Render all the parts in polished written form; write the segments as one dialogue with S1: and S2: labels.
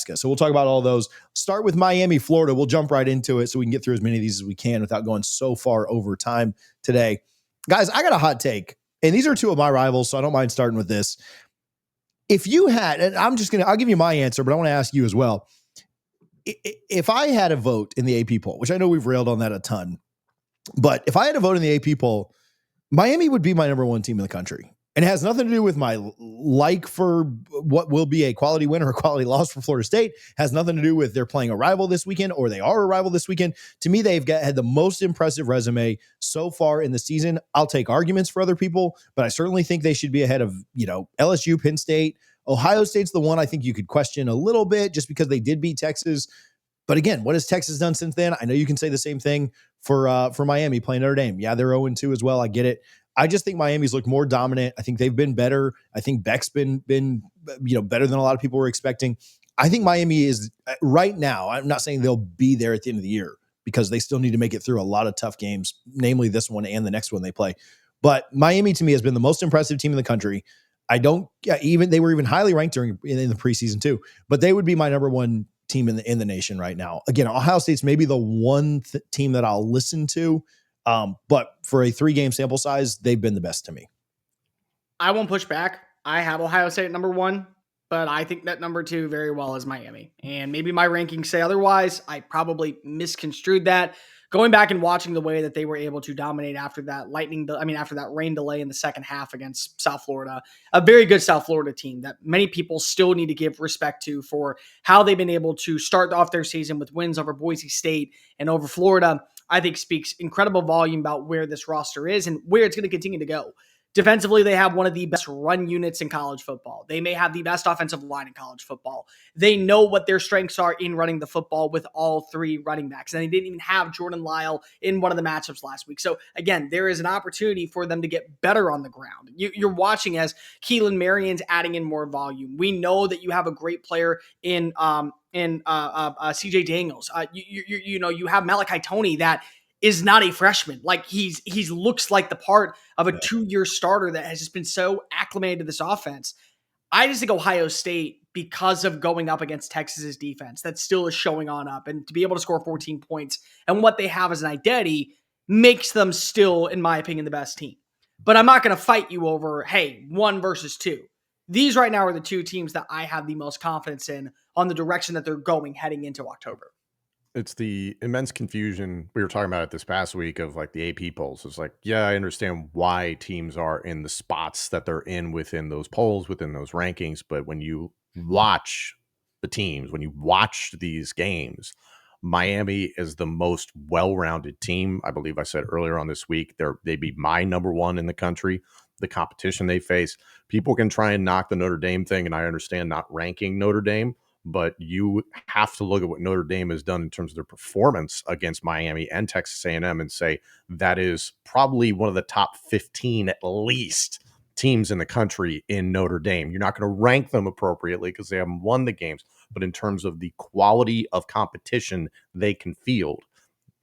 S1: Nebraska. So we'll talk about all those. Start with Miami, Florida. We'll jump right into it so we can get through as many of these as we can without going so far over time today. Guys, I got a hot take, and these are two of my rivals, so I don't mind starting with this. If you had, and I'll give you my answer, but I want to ask you as well. If I had a vote in the AP poll, which I know we've railed on that a ton, but if I had a vote in the AP poll, Miami would be my number one team in the country. And it has nothing to do with my like for what will be a quality win or a quality loss for Florida State. It has nothing to do with they're playing a rival this weekend or they are a rival this weekend. To me, they've had the most impressive resume so far in the season. I'll take arguments for other people, but I certainly think they should be ahead of, LSU, Penn State. Ohio State's the one I think you could question a little bit just because they did beat Texas. But again, what has Texas done since then? I know you can say the same thing for Miami playing Notre Dame. Yeah, they're 0-2 as well. I get it. I just think Miami's looked more dominant. I think they've been better. I think Beck's been better than a lot of people were expecting. I think Miami is right now. I'm not saying they'll be there at the end of the year because they still need to make it through a lot of tough games, namely this one and the next one they play. But Miami to me has been the most impressive team in the country. They were even highly ranked in the preseason too, but they would be my number one team in the nation right now. Again, Ohio State's maybe the one team that I'll listen to. But for a 3-game sample size, they've been the best to me.
S2: I won't push back. I have Ohio State at number 1, but I think that number 2 very well is Miami. And maybe my rankings say otherwise. I probably misconstrued that. Going back and watching the way that they were able to dominate after that after that rain delay in the second half against South Florida, a very good South Florida team that many people still need to give respect to for how they've been able to start off their season with wins over Boise State and over Florida. I think speaks incredible volume about where this roster is and where it's going to continue to go. Defensively, they have one of the best run units in college football. They may have the best offensive line in college football. They know what their strengths are in running the football with all 3 running backs. And they didn't even have Jordan Lyle in one of the matchups last week. So again, there is an opportunity for them to get better on the ground. You're watching as Keelan Marion's adding in more volume. We know that you have a great player in CJ Daniels. You have Malachi Toney that is not a freshman. Like he's looks like the part of a 2-year starter that has just been so acclimated to this offense. I just think Ohio State, because of going up against Texas's defense, that still is showing on up, and to be able to score 14 points and what they have as an identity makes them still, in my opinion, the best team. But I'm not going to fight you over, hey, 1 versus 2. These right now are the 2 teams that I have the most confidence in on the direction that they're going heading into October.
S3: It's the immense confusion. We were talking about it this past week of like the AP polls. It's like, yeah, I understand why teams are in the spots that they're in within those polls, within those rankings. But when you watch the teams, when you watch these games, Miami is the most well-rounded team. I believe I said earlier on this week, they'd be my number 1 in the country. The competition they face, people can try and knock the Notre Dame thing, and I understand not ranking Notre Dame, but you have to look at what Notre Dame has done in terms of their performance against Miami and Texas A&M and say that is probably one of the top 15 at least teams in the country in Notre Dame. You're not going to rank them appropriately because they haven't won the games, but in terms of the quality of competition they can field,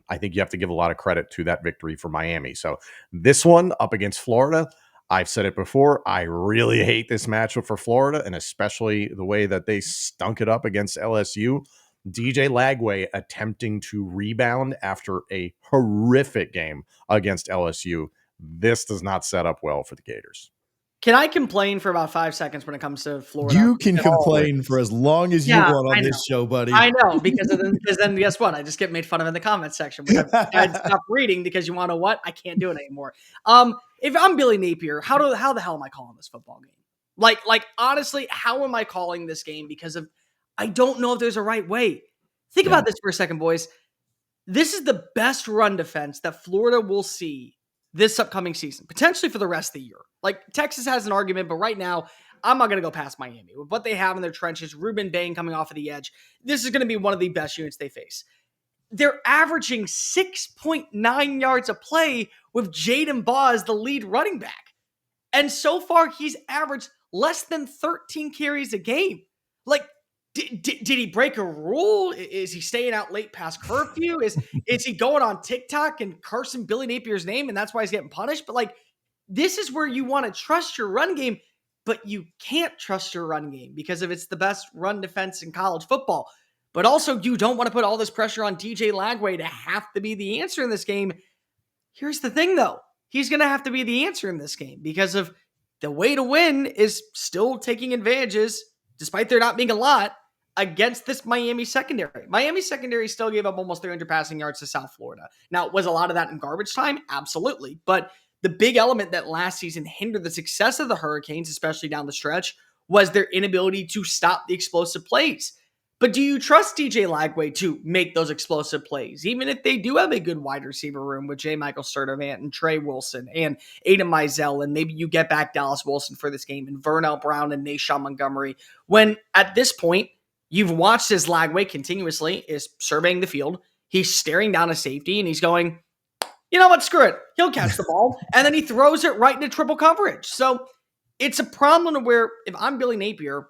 S3: I think you have to give a lot of credit to that victory for Miami. So this one up against Florida, I've said it before, I really hate this matchup for Florida, and especially the way that they stunk it up against LSU. DJ Lagway attempting to rebound after a horrific game against LSU. This does not set up well for the Gators.
S2: Can I complain for about 5 seconds when it comes to Florida?
S1: You can complain for as long as you want on this show, buddy.
S2: I know, because then guess what? I just get made fun of in the comments section, which I'd stop reading because you want to know what? I can't do it anymore. If I'm Billy Napier, how the hell am I calling this football game? Like honestly, how am I calling this game? Because I don't know if there's a right way. Think about this for a second, boys. This is the best run defense that Florida will see this upcoming season, potentially for the rest of the year. Like Texas has an argument, but right now I'm not going to go past Miami. With what they have in their trenches, Ruben Bain coming off of the edge, this is going to be one of the best units they face. They're averaging 6.9 yards a play with Jaden Baugh as the lead running back. And so far, he's averaged less than 13 carries a game. Like, did he break a rule? Is he staying out late past curfew? Is he going on TikTok and cursing Billy Napier's name and that's why he's getting punished? But like, this is where you want to trust your run game. but you can't trust your run game because of it's the best run defense in college football. But also, you don't want to put all this pressure on DJ Lagway to have to be the answer in this game. Here's the thing, though. He's going to have to be the answer in this game because of the way to win is still taking advantages, despite there not being a lot, against this Miami secondary. Miami secondary still gave up almost 300 passing yards to South Florida. Now, was a lot of that in garbage time? Absolutely. But the big element that last season hindered the success of the Hurricanes, especially down the stretch, was their inability to stop the explosive plays. But do you trust DJ Lagway to make those explosive plays, even if they do have a good wide receiver room with J. Michael Sturdivant and Trey Wilson and Aiden Mizell, and maybe you get back Dallas Wilson for this game and Vernell Brown and Nashawn Montgomery, when at this point, you've watched as Lagway continuously is surveying the field, he's staring down a safety, and he's going, you know what, screw it. He'll catch the ball, and then he throws it right into triple coverage. So it's a problem where if I'm Billy Napier,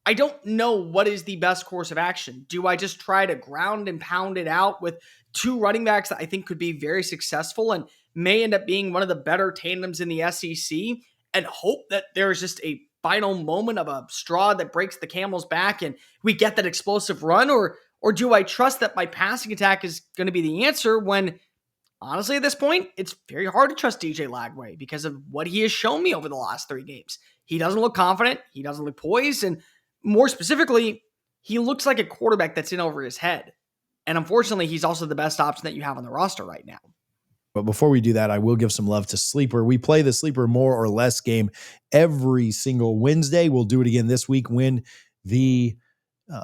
S2: I don't know what is the best course of action. Do I just try to ground and pound it out with two running backs that I think could be very successful and may end up being one of the better tandems in the SEC and hope that there's just a final moment of a straw that breaks the camel's back and we get that explosive run? Or do I trust that my passing attack is going to be the answer when honestly, at this point, it's very hard to trust DJ Lagway because of what he has shown me over the last 3 games. He doesn't look confident. He doesn't look poised. And more specifically, he looks like a quarterback that's in over his head. And unfortunately, he's also the best option that you have on the roster right now.
S1: But before we do that, I will give some love to Sleeper. We play the Sleeper more or less game every single Wednesday. We'll do it again this week when the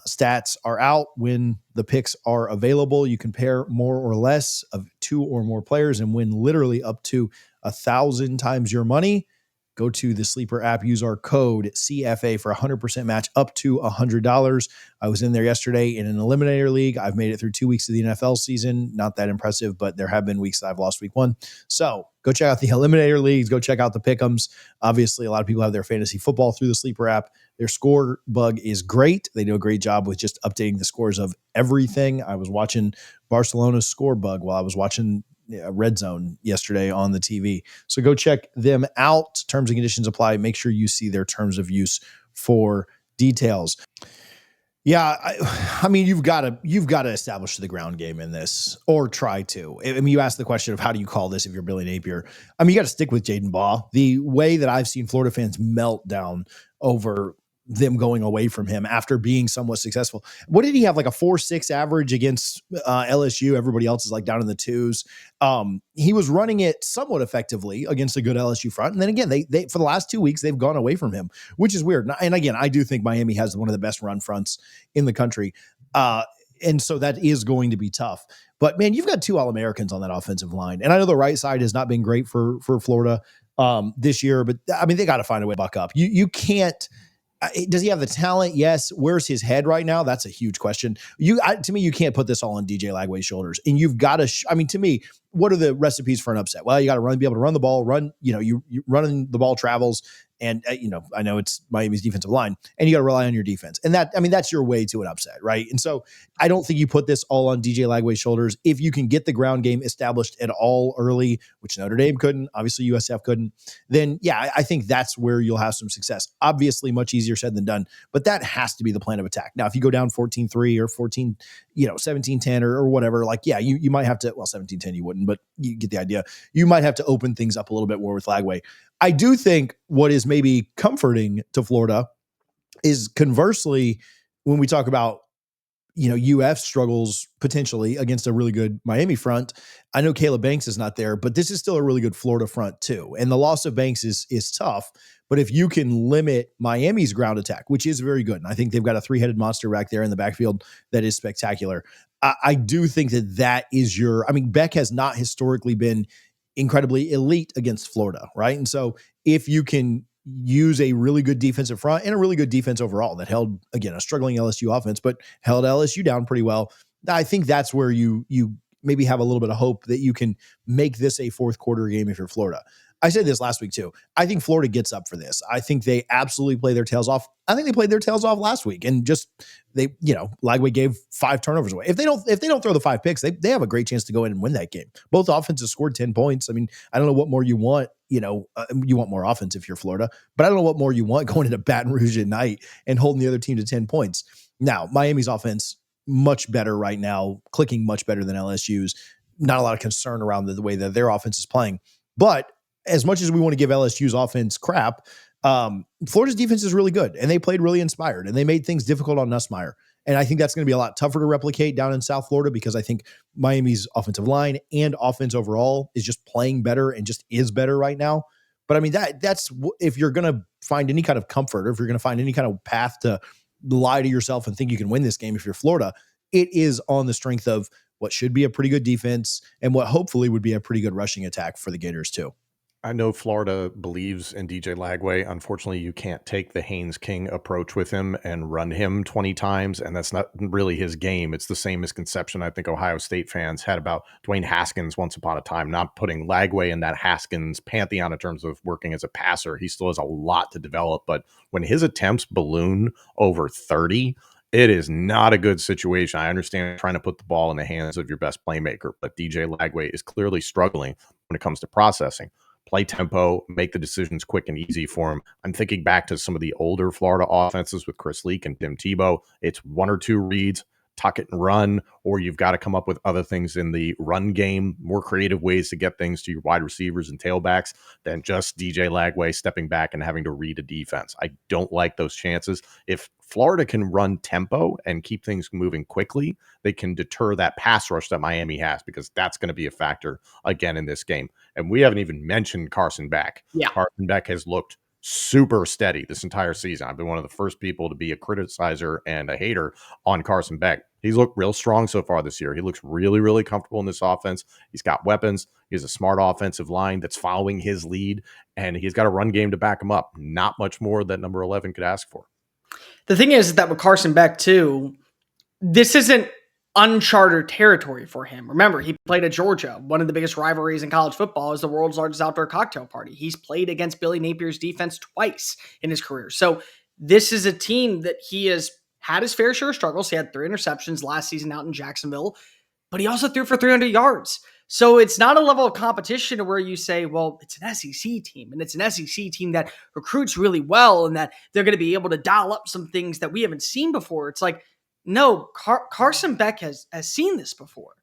S1: stats are out, when the picks are available. You can pair more or less of 2 or more players and win literally up to 1,000 times your money. Go to the Sleeper app, use our code CFA for 100% match up to $100. I was in there yesterday in an eliminator league. I've made it through 2 weeks of the NFL season. Not that impressive, but there have been weeks that I've lost week 1. So go check out the eliminator leagues. Go check out the pick'ems. Obviously, a lot of people have their fantasy football through the Sleeper app. Their score bug is great. They do a great job with just updating the scores of everything. I was watching Barcelona's score bug while I was watching Red Zone yesterday on the TV. So go check them out. Terms and conditions apply. Make sure you see their terms of use for details. Yeah, I mean, you've got to establish the ground game in this, or try to. I mean, you asked the question of how do you call this if you're Billy Napier. I mean, you got to stick with Jaden Baugh. The way that I've seen Florida fans melt down over them going away from him after being somewhat successful. What did he have, like a 4.6 average against LSU? Everybody else is like down in the 2s. He was running it somewhat effectively against a good LSU front. And then again, they for the last 2 weeks, they've gone away from him, which is weird. And again, I do think Miami has one of the best run fronts in the country. And so that is going to be tough. But man, you've got 2 All-Americans on that offensive line. And I know the right side has not been great for Florida this year, but I mean, they got to find a way to buck up. You can't. Does he have the talent? Yes. Where's his head right now? That's a huge question. To me, you can't put this all on DJ Lagway's shoulders. And you've got to, to me, what are the recipes for an upset? Well, you got to be able to run the ball, you running the ball travels. And, I know it's Miami's defensive line, and you got to rely on your defense. And that's your way to an upset, right? And so I don't think you put this all on DJ Lagway's shoulders. If you can get the ground game established at all early, which Notre Dame couldn't, obviously USF couldn't, then yeah, I think that's where you'll have some success. Obviously much easier said than done, but that has to be the plan of attack. Now, if you go down 14-3 or 14, 17-10 or whatever, like, yeah, you might have to, well, 17-10 you wouldn't, but you get the idea. You might have to open things up a little bit more with Lagway. I do think what is maybe comforting to Florida is conversely, when we talk about, UF struggles potentially against a really good Miami front. I know Caleb Banks is not there, but this is still a really good Florida front too. And the loss of Banks is tough, but if you can limit Miami's ground attack, which is very good, and I think they've got a 3-headed monster back there in the backfield that is spectacular. I do think that is Beck has not historically been incredibly elite against Florida, right? And so if you can use a really good defensive front and a really good defense overall that held, again, a struggling LSU offense, but held LSU down pretty well, I think that's where you maybe have a little bit of hope that you can make this a fourth quarter game if you're Florida. I said this last week too. I think Florida gets up for this. I think they absolutely play their tails off. I think they played their tails off last week, and just Lagway gave 5 turnovers away. If they don't throw the 5 picks, they have a great chance to go in and win that game. Both offenses scored 10 points. I mean, I don't know what more you want. You want more offense if you're Florida, but I don't know what more you want going into Baton Rouge at night and holding the other team to 10 points. Now, Miami's offense much better right now, clicking much better than LSU's. Not a lot of concern around the way that their offense is playing, but as much as we want to give LSU's offense crap, Florida's defense is really good, and they played really inspired, and they made things difficult on Nussmeier. And I think that's going to be a lot tougher to replicate down in South Florida, because I think Miami's offensive line and offense overall is just playing better and just is better right now. But I mean, that's if you're going to find any kind of comfort, or if you're going to find any kind of path to lie to yourself and think you can win this game if you're Florida, it is on the strength of what should be a pretty good defense and what hopefully would be a pretty good rushing attack for the Gators too.
S3: I know Florida believes in DJ Lagway. Unfortunately, you can't take the Haynes King approach with him and run him 20 times, and that's not really his game. It's the same misconception I think Ohio State fans had about Dwayne Haskins once upon a time, not putting Lagway in that Haskins pantheon in terms of working as a passer. He still has a lot to develop, but when his attempts balloon over 30, it is not a good situation. I understand trying to put the ball in the hands of your best playmaker, but DJ Lagway is clearly struggling when it comes to processing. Play tempo, make the decisions quick and easy for him. I'm thinking back to some of the older Florida offenses with Chris Leak and Tim Tebow. It's 1 or 2 reads, tuck it and run, or you've got to come up with other things in the run game, more creative ways to get things to your wide receivers and tailbacks than just DJ Lagway stepping back and having to read a defense. I don't like those chances. If Florida can run tempo and keep things moving quickly, they can deter that pass rush that Miami has, because that's going to be a factor again in this game. And we haven't even mentioned Carson Beck.
S2: Yeah.
S3: Carson Beck has looked super steady this entire season. I've been one of the first people to be a criticizer and a hater on Carson Beck. He's looked real strong so far this year. He looks really, really comfortable in this offense. He's got weapons. He has a smart offensive line that's following his lead, and he's got a run game to back him up. Not much more that number 11 could ask for.
S2: The thing is that with Carson Beck too, this isn't uncharted territory for him. Remember, he played at Georgia. One of the biggest rivalries in college football is the world's largest outdoor cocktail party. He's played against Billy Napier's defense twice in his career. So this is a team that he has had his fair share of struggles. He had 3 interceptions last season out in Jacksonville, but he also threw for 300 yards. So it's not a level of competition where you say, well, it's an SEC team, and it's an SEC team that recruits really well, and that they're going to be able to dial up some things that we haven't seen before. It's like, no, Carson Beck has seen this before,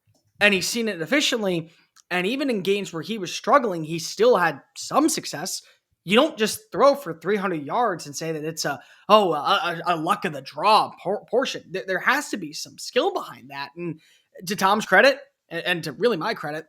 S2: and he's seen it efficiently. And even in games where he was struggling, he still had some success. You don't just throw for 300 yards and say that it's a luck of the draw portion. There has to be some skill behind that. And to Tom's credit, and to really my credit,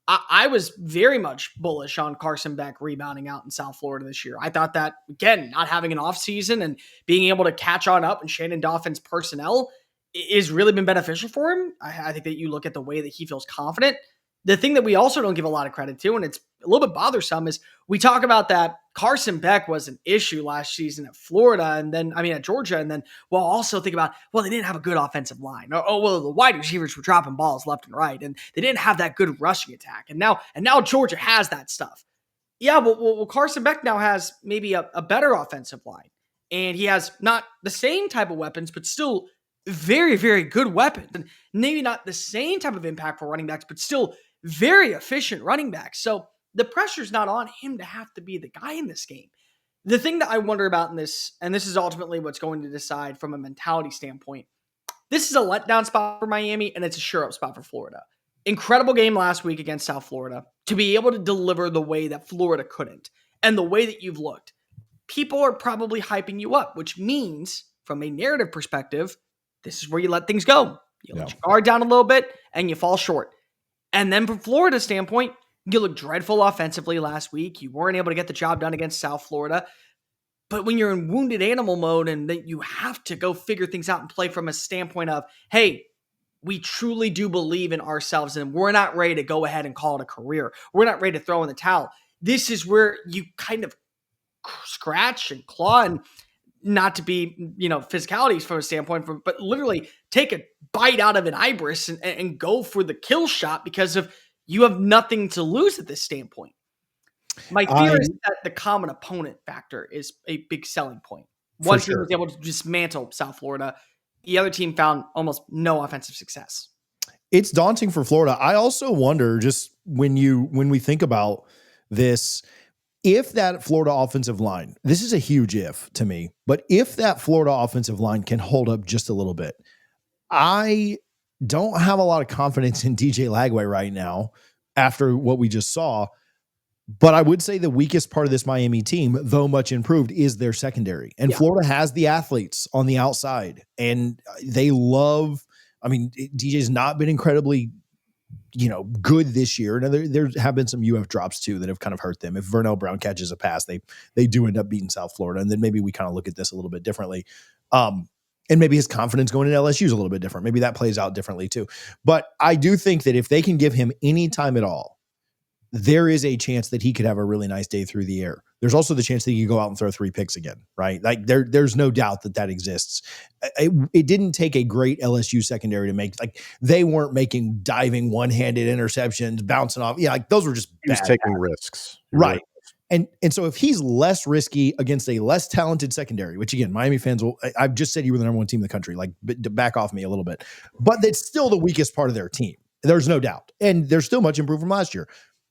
S2: I was very much bullish on Carson Beck rebounding out in South Florida this year. I thought that, again, not having an offseason and being able to catch on up in Shannon Dawson's personnel is really been beneficial for him. I think that you look at the way that he feels confident. The thing that we also don't give a lot of credit to, and it's a little bit bothersome, is we talk about that Carson Beck was an issue last season at Florida, and then, at Georgia, and then we'll also think about, well, they didn't have a good offensive line. Well, the wide receivers were dropping balls left and right, and they didn't have that good rushing attack. And now Georgia has that stuff. Yeah, well, Carson Beck now has maybe a better offensive line, and he has not the same type of weapons, but still very, very good weapons, and maybe not the same type of impact for running backs, but still very efficient running backs. So the pressure's not on him to have to be the guy in this game. The thing that I wonder about in this, and this is ultimately what's going to decide from a mentality standpoint, this is a letdown spot for Miami, and it's a sure-up spot for Florida. Incredible game last week against South Florida. To be able to deliver the way that Florida couldn't, and the way that you've looked, people are probably hyping you up, which means, from a narrative perspective, this is where you let things go. You let your guard down a little bit, and you fall short. And then from Florida's standpoint, you look dreadful offensively last week. You weren't able to get the job done against South Florida. But when you're in wounded animal mode and then you have to go figure things out and play from a standpoint of, hey, we truly do believe in ourselves and we're not ready to go ahead and call it a career. We're not ready to throw in the towel. This is where you kind of scratch and claw, and not to be, physicalities from a standpoint, but literally take a bite out of an Ibris and go for the kill shot, because of you have nothing to lose at this standpoint. My
S1: I
S2: fear is that the common opponent factor is a big selling point.
S1: For
S2: One team
S1: sure.
S2: was able to dismantle South Florida. The other team found almost no offensive success.
S1: It's daunting for Florida. I also wonder, just when we think about this, if that Florida offensive line, this is a huge if to me, but if that Florida offensive line can hold up just a little bit, I don't have a lot of confidence in DJ Lagway right now after what we just saw. But I would say the weakest part of this Miami team, though much improved, is their secondary. And
S2: Yeah.
S1: Florida has the athletes on the outside, and they love. I mean, DJ's not been incredibly, good this year. Now there have been some UF drops too that have kind of hurt them. If Vernell Brown catches a pass, they do end up beating South Florida, and then maybe we kind of look at this a little bit differently. And maybe his confidence going in LSU is a little bit different. Maybe that plays out differently too. But I do think that if they can give him any time at all, there is a chance that he could have a really nice day through the air. There's also the chance that he could go out and throw 3 picks again, right? Like there's no doubt that exists. It didn't take a great LSU secondary to make, like, they weren't making diving one-handed interceptions, bouncing off. Yeah, like those were just
S3: He was
S1: bad
S3: taking risks.
S1: Right. And so if he's less risky against a less talented secondary, which again, Miami fans I've just said you were the number 1 team in the country, like back off me a little bit, but it's still the weakest part of their team. There's no doubt. And they're still much improved from last year.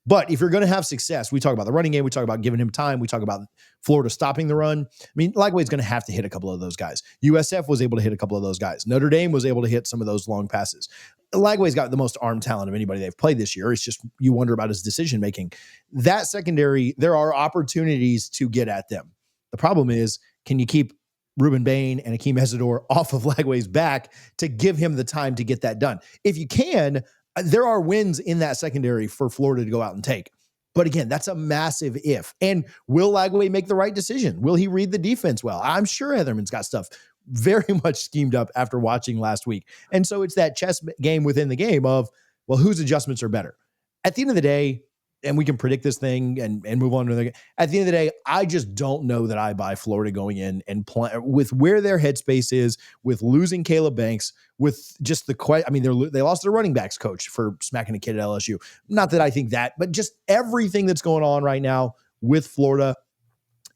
S1: But if you're going to have success, we talk about the running game, we talk about giving him time, we talk about Florida stopping the run. I mean, Lagway's going to have to hit a couple of those guys. USF was able to hit a couple of those guys. Notre Dame was able to hit some of those long passes. Lagway's got the most arm talent of anybody they've played this year. It's just you wonder about his decision making. That secondary, there are opportunities to get at them. The problem is, can you keep Ruben Bain and Akeem Ezador off of Lagway's back to give him the time to get that done? If you can, there are wins in that secondary for Florida to go out and take. But again, that's a massive if. And will Lagway make the right decision? Will he read the defense well? I'm sure Heatherman's got stuff very much schemed up after watching last week. And so it's that chess game within the game of, well, whose adjustments are better? At the end of the day, and we can predict this thing and move on to the game. At the end of the day, I just don't know that I buy Florida going in and play with where their headspace is, with losing Caleb Banks, with just they lost their running backs coach for smacking a kid at LSU. Not that I think that, but just everything that's going on right now with Florida.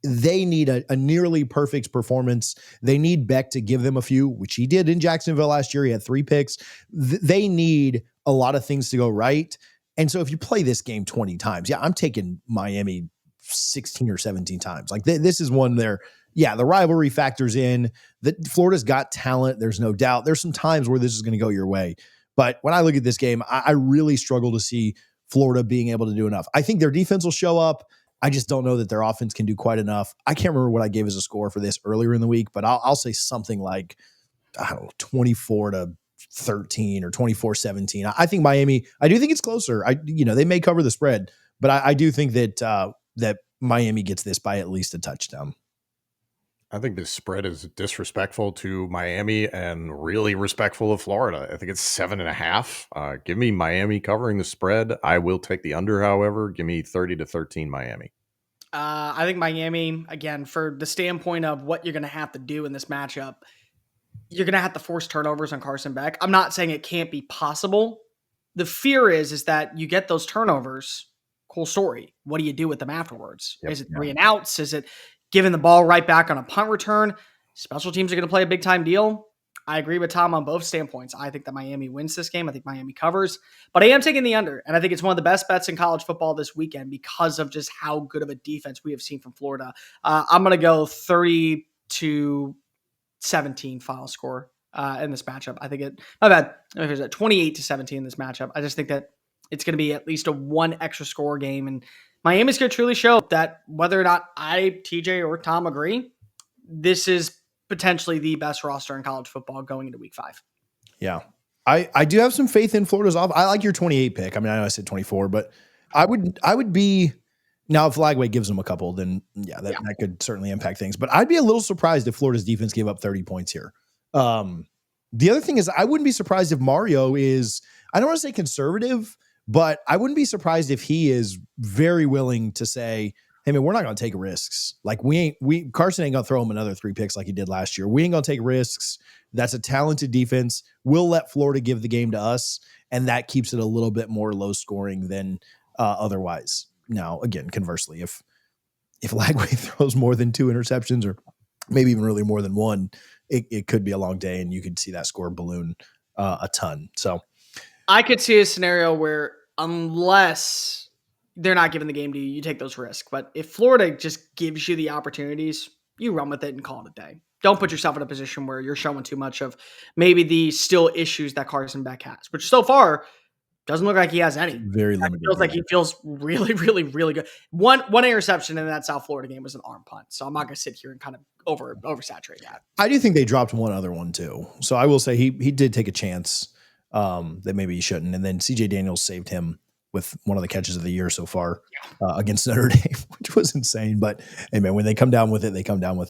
S1: They need a nearly perfect performance. They need Beck to give them a few, which he did in Jacksonville last year. He had 3 picks. They need a lot of things to go right. And so if you play this game 20 times, I'm taking Miami 16 or 17 times. Like this is one there. Yeah, the rivalry factors in. That Florida's got talent. There's no doubt. There's some times where this is going to go your way. But when I look at this game, I really struggle to see Florida being able to do enough. I think their defense will show up. I just don't know that their offense can do quite enough. I can't remember what I gave as a score for this earlier in the week, but I'll say something like, 24-13 or 24-17. I think Miami, I do think it's closer. They may cover the spread, but I do think that Miami gets this by at least a touchdown.
S3: I think this spread is disrespectful to Miami and really respectful of Florida. I think it's 7.5. Give me Miami covering the spread. I will take the under, however. Give me 30-13 Miami.
S2: I think Miami, again, for the standpoint of what you're going to have to do in this matchup, you're going to have to force turnovers on Carson Beck. I'm not saying it can't be possible. The fear is that you get those turnovers. Cool story. What do you do with them afterwards?
S3: Yep.
S2: Is it 3 and outs? Is it giving the ball right back on a punt return? Special teams are going to play a big time deal. I agree with Tom on both standpoints. I think that Miami wins this game. I think Miami covers, but I am taking the under, and I think it's one of the best bets in college football this weekend because of just how good of a defense we have seen from Florida. I'm going to go 30-17 final score in this matchup. I think my bad. If it's 28-17 in this matchup, I just think that it's going to be at least a 1 extra score game, and Miami's going to truly show that whether or not TJ or Tom agree, this is potentially the best roster in college football going into week 5.
S1: Yeah. I do have some faith in Florida's off. I like your 28 pick. I mean, I know I said 24, but I would be now if Lagway gives them a couple, then that could certainly impact things. But I'd be a little surprised if Florida's defense gave up 30 points here. The other thing is I wouldn't be surprised if Mario is, I don't want to say conservative, but I wouldn't be surprised if he is very willing to say, hey man, we're not going to take risks. Like Carson ain't going to throw him another 3 picks like he did last year. We ain't going to take risks. That's a talented defense. We'll let Florida give the game to us. And that keeps it a little bit more low scoring than otherwise. Now, again, conversely, if Lagway throws more than 2 interceptions or maybe even really more than one, it could be a long day, and you could see that score balloon a ton. So
S2: I could see a scenario where unless they're not giving the game to you, you take those risks. But if Florida just gives you the opportunities, you run with it and call it a day. Don't put yourself in a position where you're showing too much of maybe the still issues that Carson Beck has, which so far doesn't look like he has any.
S1: very limited.
S2: It feels like he feels really, really, really good. One interception in that South Florida game was an arm punt. So I'm not going to sit here and kind of oversaturate that.
S1: I do think they dropped one other one too. So I will say he did take a chance that maybe he shouldn't. And then CJ Daniels saved him with one of the catches of the year so far against Notre Dame, which was insane. But hey, man, when they come down with it, they come down with